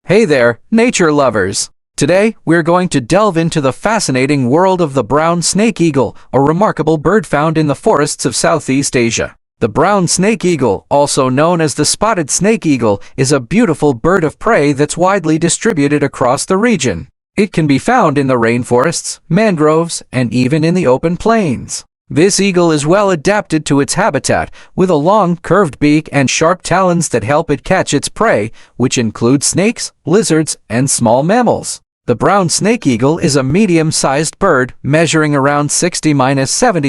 Hey there, nature lovers! Today, we're going to delve into the fascinating world of the brown snake eagle, a remarkable bird found in the forests of Southeast Asia. The brown snake eagle, also known as the spotted snake eagle, is a beautiful bird of prey that's widely distributed across the region. It can be found in the rainforests, mangroves, and even in the open plains. This eagle is well adapted to its habitat, with a long, curved beak and sharp talons that help it catch its prey, which include snakes, lizards, and small mammals. The brown snake eagle is a medium-sized bird, measuring around 60–70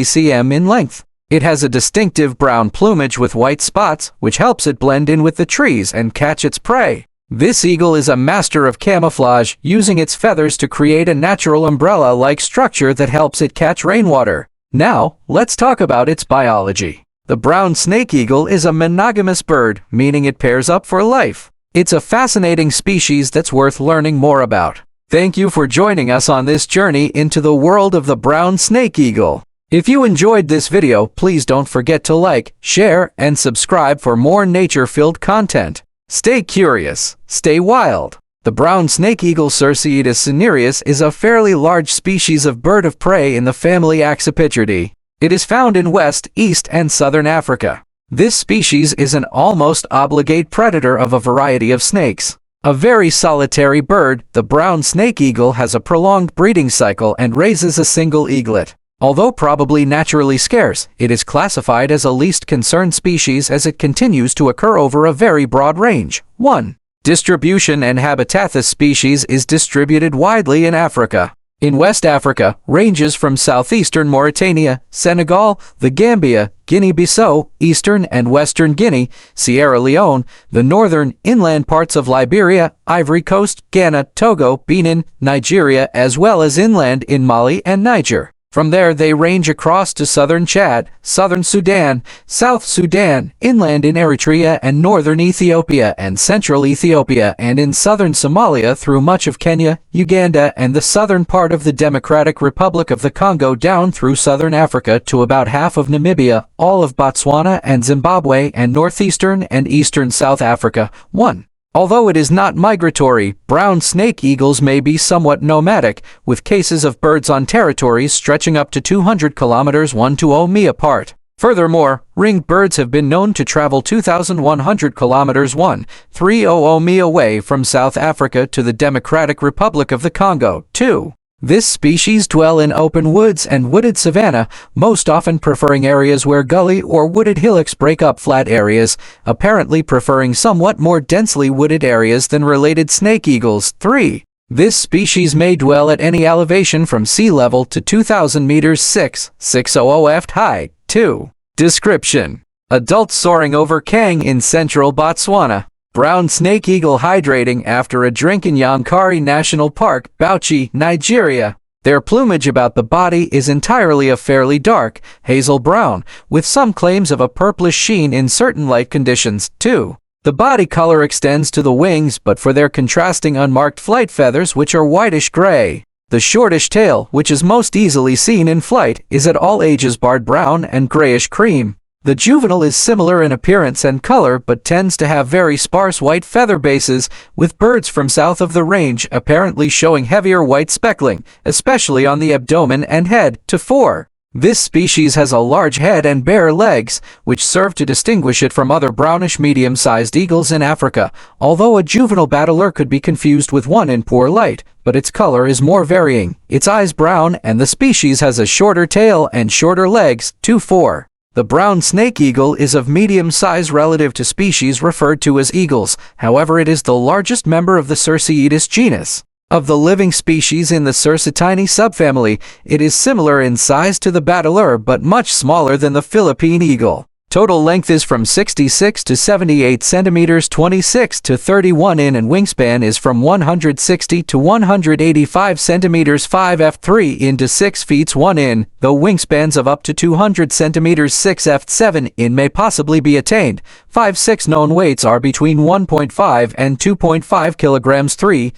cm in length. It has a distinctive brown plumage with white spots, which helps it blend in with the trees and catch its prey. This eagle is a master of camouflage, using its feathers to create a natural umbrella-like structure that helps it catch rainwater. Now, let's talk about its biology. The brown snake eagle is a monogamous bird, meaning it pairs up for life. It's a fascinating species that's worth learning more about. Thank you for joining us on this journey into the world of the brown snake eagle. If you enjoyed this video, please don't forget to like, share, and subscribe for more nature-filled content. Stay curious, stay wild. The brown snake eagle Circuitous cinereus is a fairly large species of bird of prey in the family Accipitриdae. It is found in West, East, and Southern Africa. This species is an almost obligate predator of a variety of snakes. A very solitary bird, the brown snake eagle has a prolonged breeding cycle and raises a single eaglet. Although probably naturally scarce, it is classified as a least concern species as it continues to occur over a very broad range. 1. Distribution and habitat. This species is distributed widely in Africa. In West Africa, ranges from southeastern Mauritania, Senegal, the Gambia, Guinea-Bissau, eastern and western Guinea, Sierra Leone, the northern, inland parts of Liberia, Ivory Coast, Ghana, Togo, Benin, Nigeria, as well as inland in Mali and Niger. From there they range across to southern Chad, southern Sudan, South Sudan, inland in Eritrea and northern Ethiopia and central Ethiopia, and in southern Somalia through much of Kenya, Uganda, and the southern part of the Democratic Republic of the Congo down through southern Africa to about half of Namibia, all of Botswana and Zimbabwe, and northeastern and eastern South Africa. 1. Although it is not migratory, brown snake eagles may be somewhat nomadic, with cases of birds on territories stretching up to 200 kilometers 120 mi apart. Furthermore, ringed birds have been known to travel 2,100 kilometers 130 mi away from South Africa to the Democratic Republic of the Congo. 2. This species dwell in open woods and wooded savanna, most often preferring areas where gully or wooded hillocks break up flat areas, apparently preferring somewhat more densely wooded areas than related snake eagles. 3. This species may dwell at any elevation from sea level to 2,000 meters 600 ft high. 2. Description: adults soaring over Kang in central Botswana. Brown snake eagle hydrating after a drink in Yankari National Park, Bauchi, Nigeria. Their plumage about the body is entirely a fairly dark, hazel brown, with some claims of a purplish sheen in certain light conditions. 2. The body color extends to the wings but for their contrasting unmarked flight feathers which are whitish-grey. The shortish tail, which is most easily seen in flight, is at all ages barred brown and grayish-cream. The juvenile is similar in appearance and color but tends to have very sparse white feather bases, with birds from south of the range apparently showing heavier white speckling, especially on the abdomen and head. 4. This species has a large head and bare legs, which serve to distinguish it from other brownish medium-sized eagles in Africa, although a juvenile bateleur could be confused with one in poor light, but its color is more varying, its eyes brown, and the species has a shorter tail and shorter legs. 4. The brown snake eagle is of medium size relative to species referred to as eagles, however it is the largest member of the Circuities genus. Of the living species in the Circuities subfamily, it is similar in size to the bateleur but much smaller than the Philippine eagle. Total length is from 66 to 78 centimeters 26 to 31 in and wingspan is from 160 to 185 centimeters 5 f3 in to 6 feet 1 in, though wingspans of up to 200 centimeters 6 f7 in may possibly be attained. 5-6 known weights are between 1.5 and 2.5 kilograms 3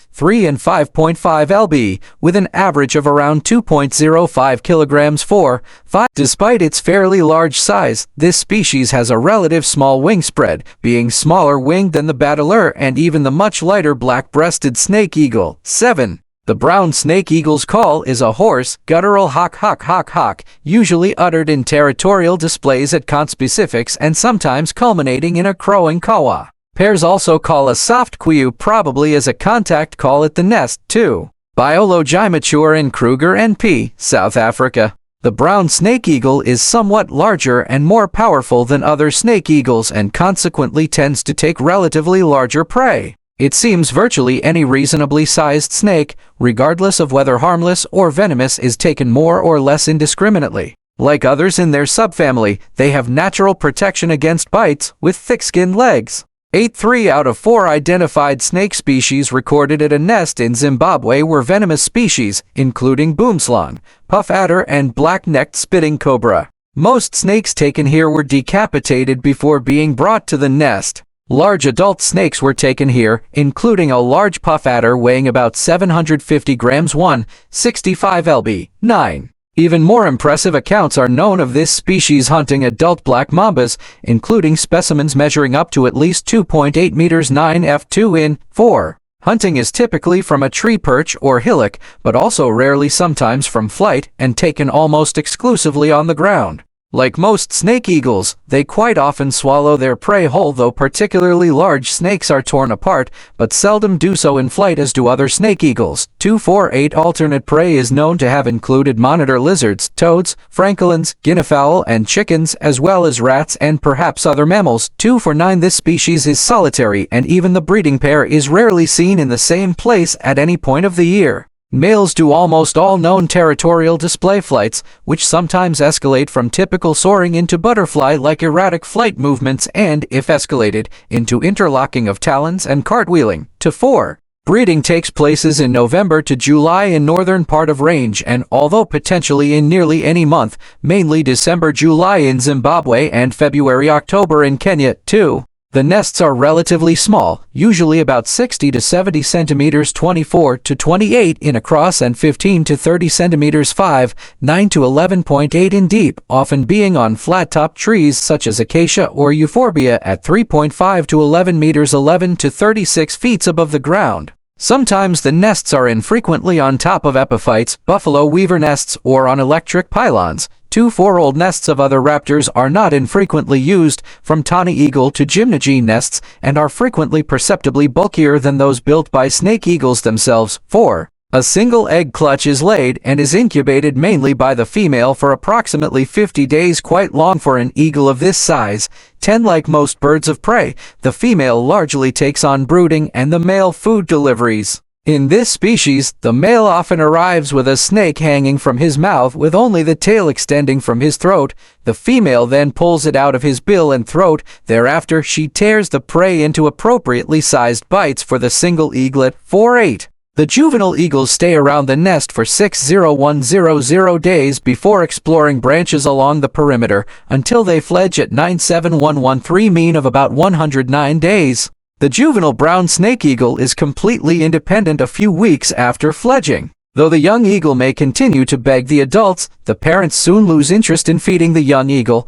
and 5.5 lb, with an average of around 2.05 kilograms 4, 5. Despite its fairly large size, this species species has a relative small wing spread, being smaller winged than the bateleur and even the much lighter black-breasted snake eagle. 7. The brown snake eagle's call is a hoarse, guttural hok-hok-hok-hok, usually uttered in territorial displays at conspecifics and sometimes culminating in a crowing kaaww. Pairs also call a soft kwee-oo, probably as a contact call at the nest. 2. Biologimature in Kruger NP, South Africa. The brown snake eagle is somewhat larger and more powerful than other snake eagles and consequently tends to take relatively larger prey. It seems virtually any reasonably sized snake, regardless of whether harmless or venomous, is taken more or less indiscriminately. Like others in their subfamily, they have natural protection against bites, with thick-skinned legs. 8. 3 out of 4 identified snake species recorded at a nest in Zimbabwe were venomous species, including boomslang, puff adder, and black-necked spitting cobra. Most snakes taken here were decapitated before being brought to the nest. Large adult snakes were taken here, including a large puff adder weighing about 750 grams. 1.65 lb. 9. Even more impressive accounts are known of this species hunting adult black mambas, including specimens measuring up to at least 2.8 meters. 9 f2 in. 4. Hunting is typically from a tree perch or hillock, but also rarely sometimes from flight and taken almost exclusively on the ground. Like most snake eagles, they quite often swallow their prey whole, though particularly large snakes are torn apart, but seldom do so in flight as do other snake eagles. 248 alternate prey is known to have included monitor lizards, toads, francolins, guineafowl, and chickens, as well as rats and perhaps other mammals. 249 This species is solitary, and even the breeding pair is rarely seen in the same place at any point of the year. Males do almost all known territorial display flights, which sometimes escalate from typical soaring into butterfly-like erratic flight movements and, if escalated, into interlocking of talons and cartwheeling. 4. Breeding takes places in November to July in northern part of range and, although potentially in nearly any month, mainly December-July in Zimbabwe and February-October in Kenya. 2. The nests are relatively small, usually about 60 to 70 centimeters 24 to 28 in across and 15 to 30 centimeters 5.9 to 11.8 in deep, often being on flat-top trees such as acacia or euphorbia at 3.5 to 11 meters 11 to 36 feet above the ground. Sometimes the nests are infrequently on top of epiphytes, buffalo weaver nests, or on electric pylons. 4 Old nests of other raptors are not infrequently used, from tawny eagle to gymnogy nests, and are frequently perceptibly bulkier than those built by snake eagles themselves. 4. A single egg clutch is laid and is incubated mainly by the female for approximately 50 days, quite long for an eagle of this size. 10 Like most birds of prey, the female largely takes on brooding and the male food deliveries. In this species, the male often arrives with a snake hanging from his mouth with only the tail extending from his throat. The female then pulls it out of his bill and throat. Thereafter, she tears the prey into appropriately sized bites for the single eaglet. 4.8. The juvenile eagles stay around the nest for 60100 days before exploring branches along the perimeter, until they fledge at 97113 mean of about 109 days. The juvenile brown snake eagle is completely independent a few weeks after fledging. Though the young eagle may continue to beg the adults, the parents soon lose interest in feeding the young eagle.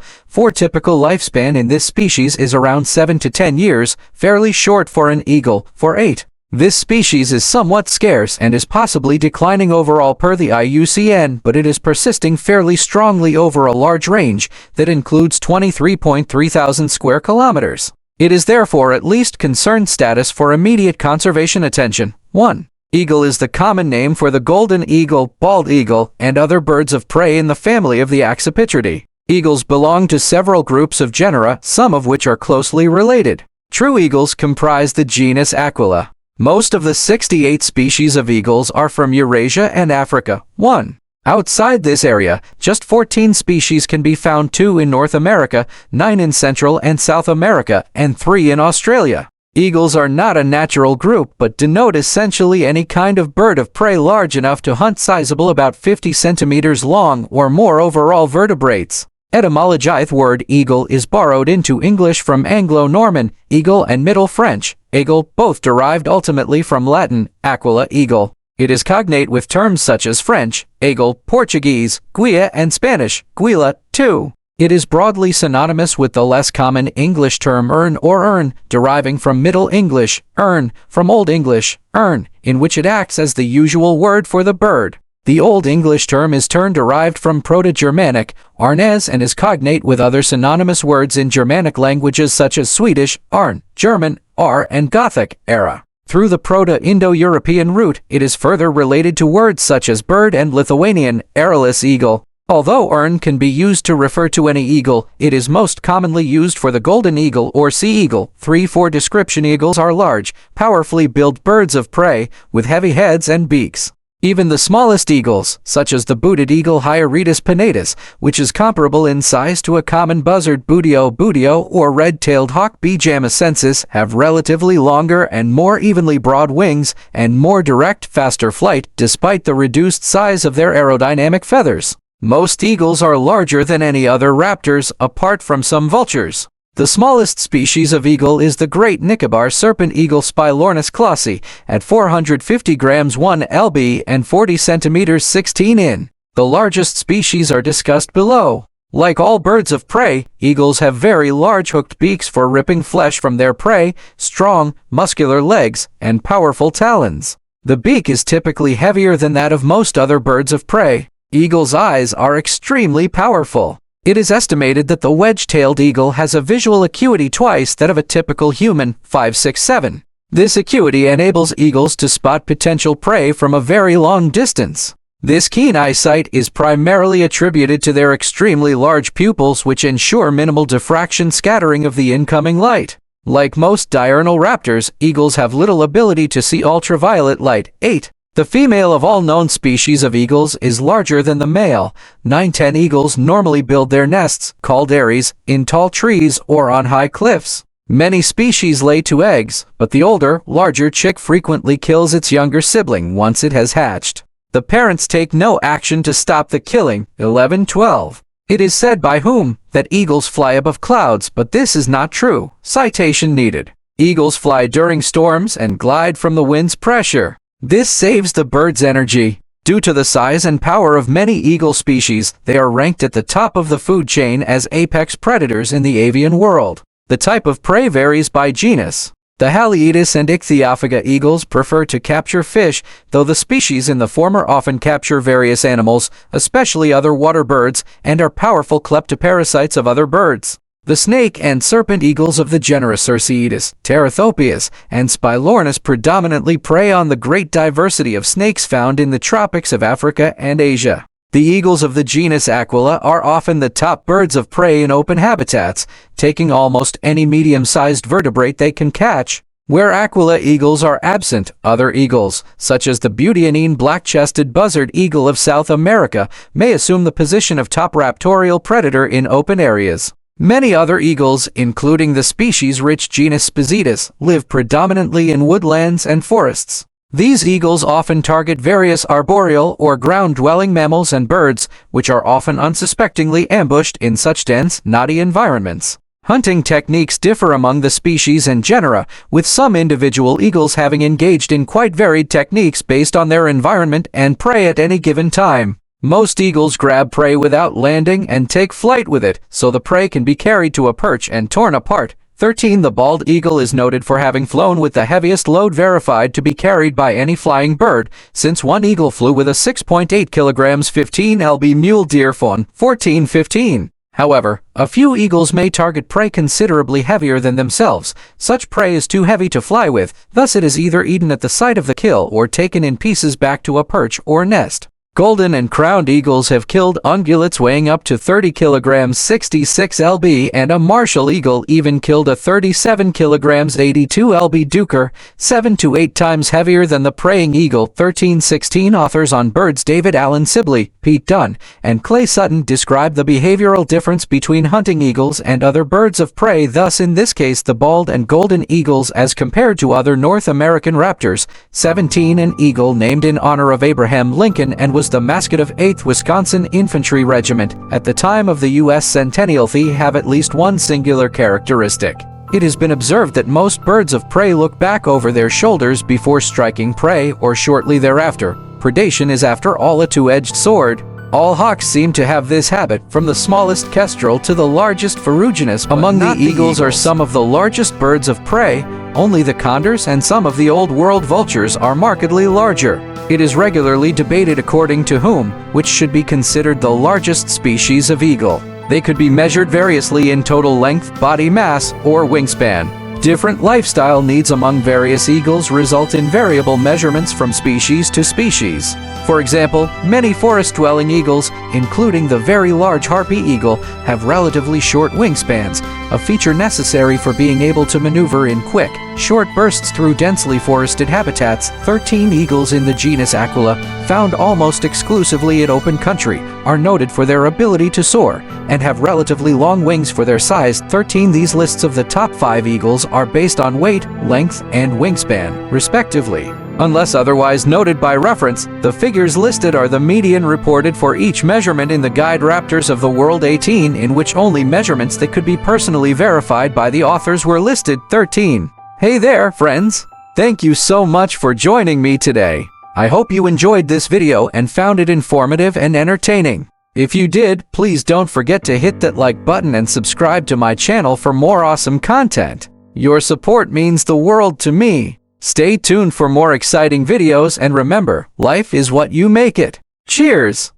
Typical lifespan in this species is around 7 to 10 years, fairly short for an eagle. 8. This species is somewhat scarce and is possibly declining overall per the IUCN, but it is persisting fairly strongly over a large range that includes 23.3 thousand square kilometers. It is therefore at least concerned status for immediate conservation attention. 1. Eagle is the common name for the golden eagle, bald eagle, and other birds of prey in the family of the Accipitridae. Eagles belong to several groups of genera, some of which are closely related. True eagles comprise the genus Aquila. Most of the 68 species of eagles are from Eurasia and Africa. 1. Outside this area, just 14 species can be found, 2 in North America, 9 in Central and South America, and 3 in Australia. Eagles are not a natural group, but denote essentially any kind of bird of prey large enough to hunt, sizable about 50 centimeters long or more overall vertebrates. Etymology: the word eagle is borrowed into English from Anglo-Norman, eagle, and Middle French, aigle, both derived ultimately from Latin, aquila, eagle. It is cognate with terms such as French, aigle, Portuguese, guia, and Spanish, guila. 2. It is broadly synonymous with the less common English term ern or ern, deriving from Middle English, ern, from Old English, ern, in which it acts as the usual word for the bird. The Old English term is derived from Proto-Germanic, arnes, and is cognate with other synonymous words in Germanic languages such as Swedish, arn, German, ar, and Gothic, era. Through the Proto-Indo-European root, it is further related to words such as bird and Lithuanian, aerolus eagle. Although ern can be used to refer to any eagle, it is most commonly used for the golden eagle or sea eagle. 3-4 description eagles are large, powerfully built birds of prey, with heavy heads and beaks. Even the smallest eagles, such as the booted eagle Hyaretus pinnatus, which is comparable in size to a common buzzard buteo or red-tailed hawk B. jamacensis, have relatively longer and more evenly broad wings and more direct, faster flight despite the reduced size of their aerodynamic feathers. Most eagles are larger than any other raptors, apart from some vultures. The smallest species of eagle is the great Nicobar serpent eagle Spilornis clausi, at 450 grams 1 lb and 40 centimeters 16 in. The largest species are discussed below. Like all birds of prey, eagles have very large hooked beaks for ripping flesh from their prey, strong, muscular legs, and powerful talons. The beak is typically heavier than that of most other birds of prey. Eagles' eyes are extremely powerful. It is estimated that the wedge-tailed eagle has a visual acuity twice that of a typical human, 5-6-7. This acuity enables eagles to spot potential prey from a very long distance. This keen eyesight is primarily attributed to their extremely large pupils, which ensure minimal diffraction scattering of the incoming light. Like most diurnal raptors, eagles have little ability to see ultraviolet light. 8. The female of all known species of eagles is larger than the male. 9-10 eagles normally build their nests, called eyries, in tall trees or on high cliffs. Many species lay 2 eggs, but the older, larger chick frequently kills its younger sibling once it has hatched. The parents take no action to stop the killing. 11-12. It is said by whom that eagles fly above clouds, but this is not true. Citation needed. Eagles fly during storms and glide from the wind's pressure. This saves the bird's energy. Due to the size and power of many eagle species, they are ranked at the top of the food chain as apex predators in the avian world. The type of prey varies by genus. The Haliaetus and Ichthyophaga eagles prefer to capture fish, though the species in the former often capture various animals, especially other water birds, and are powerful kleptoparasites of other birds. The snake and serpent eagles of the genera Circaetus, Terathopius, and Spilornis predominantly prey on the great diversity of snakes found in the tropics of Africa and Asia. The eagles of the genus Aquila are often the top birds of prey in open habitats, taking almost any medium-sized vertebrate they can catch. Where Aquila eagles are absent, other eagles, such as the Butionine black-chested buzzard eagle of South America, may assume the position of top raptorial predator in open areas. Many other eagles, including the species-rich genus Circuitous, live predominantly in woodlands and forests. These eagles often target various arboreal or ground-dwelling mammals and birds, which are often unsuspectingly ambushed in such dense, knotty environments. Hunting techniques differ among the species and genera, with some individual eagles having engaged in quite varied techniques based on their environment and prey at any given time. Most eagles grab prey without landing and take flight with it, so the prey can be carried to a perch and torn apart. 13. The bald eagle is noted for having flown with the heaviest load verified to be carried by any flying bird, since one eagle flew with a 6.8 kg 15 lb mule deer fawn. 14-15. However, a few eagles may target prey considerably heavier than themselves. Such prey is too heavy to fly with, thus it is either eaten at the site of the kill or taken in pieces back to a perch or nest. Golden and crowned eagles have killed ungulates weighing up to 30 kg 66 lb, and a martial eagle even killed a 37 kg 82 lb duiker, 7 to 8 times heavier than the praying eagle. 13-16. Authors on birds David Allen Sibley, Pete Dunn, and Clay Sutton describe the behavioral difference between hunting eagles and other birds of prey, thus in this case the bald and golden eagles as compared to other North American raptors. 17. An eagle named in honor of Abraham Lincoln and was the mascot of 8th Wisconsin Infantry Regiment at the time of the U.S. Centennial they have at least one singular characteristic. It has been observed that most birds of prey look back over their shoulders before striking prey or shortly thereafter. Predation is after all a two-edged sword. All hawks seem to have this habit, from the smallest kestrel to the largest ferruginous. Among the eagles are some of the largest birds of prey. Only the condors and some of the old world vultures are markedly larger. It is regularly debated according to whom, which should be considered the largest species of eagle. They could be measured variously in total length, body mass, or wingspan. Different lifestyle needs among various eagles result in variable measurements from species to species. For example, many forest-dwelling eagles, including the very large harpy eagle, have relatively short wingspans, a feature necessary for being able to maneuver in quick, short bursts through densely forested habitats. 13 eagles in the genus Aquila, found almost exclusively in open country, are noted for their ability to soar, and have relatively long wings for their size. 13. These lists of the top 5 eagles are based on weight, length, and wingspan, respectively. Unless otherwise noted by reference, the figures listed are the median reported for each measurement in the Guide Raptors of the World 18, in which only measurements that could be personally verified by the authors were listed. 13. Hey there, friends! Thank you so much for joining me today. I hope you enjoyed this video and found it informative and entertaining. If you did, please don't forget to hit that like button and subscribe to my channel for more awesome content. Your support means the world to me. Stay tuned for more exciting videos, and remember, life is what you make it. Cheers!